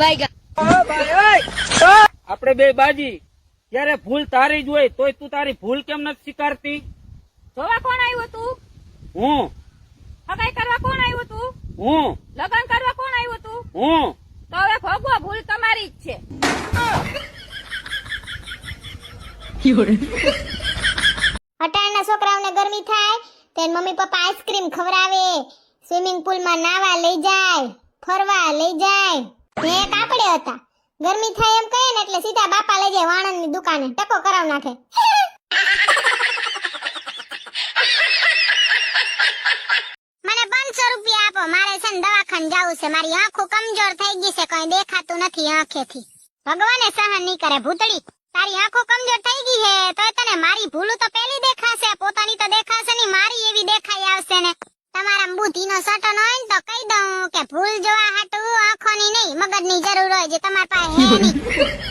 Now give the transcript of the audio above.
બાયગા આપણે બે બાજી ત્યારે ભૂલ તારી જ હોય તોય તું તારી ભૂલ કેમ નથી સ્વીકારતી? જોવા કોણ આવ્યું તું? હું. હગાઈ કરવા કોણ આવ્યું તું? હું. લગ્ન કરવા કોણ આવ્યું તું? હું. તો હવે ભોગવો, ભૂલ તમારી જ છે. અટાણના છોકરાઓને ગરમી થાય તે મમ્મી પપ્પા આઈસ્ક્રીમ ખવડાવે, સ્વિમિંગ પુલમાં નાવા લઈ જાય, ફરવા લઈ જાય. હે કાપડે હતા, ગરમી થાય એમ કહે ને એટલે સીધા બાપા લઈ જાય વાણંદની દુકાને, ટકો કરાવ નાખે. મને 500 રૂપિયા આપો, મારે છે ને દવાખાને જાવું છે, મારી આંખો કમજોર થઈ ગઈ છે, કઈ દેખાતું નથી આંખેથી. ભગવાને સહન નહીં કરે ભૂતળી, તારી આંખો કમજોર થઈ ગઈ હે તો તને મારી ભૂલું તો પેલી દેખાશે, પોતાની તો દેખાશે નહીં, મારી એવી દેખાઈ આવશે ને. તમારા બુદ્ધિનો સટો ન હોય ને તો કહી દઉં કે ભૂલ જોવા હાટુ આંખોની નહીં મગજની જરૂર હોય, જે તમારા પાસે હે નહીં.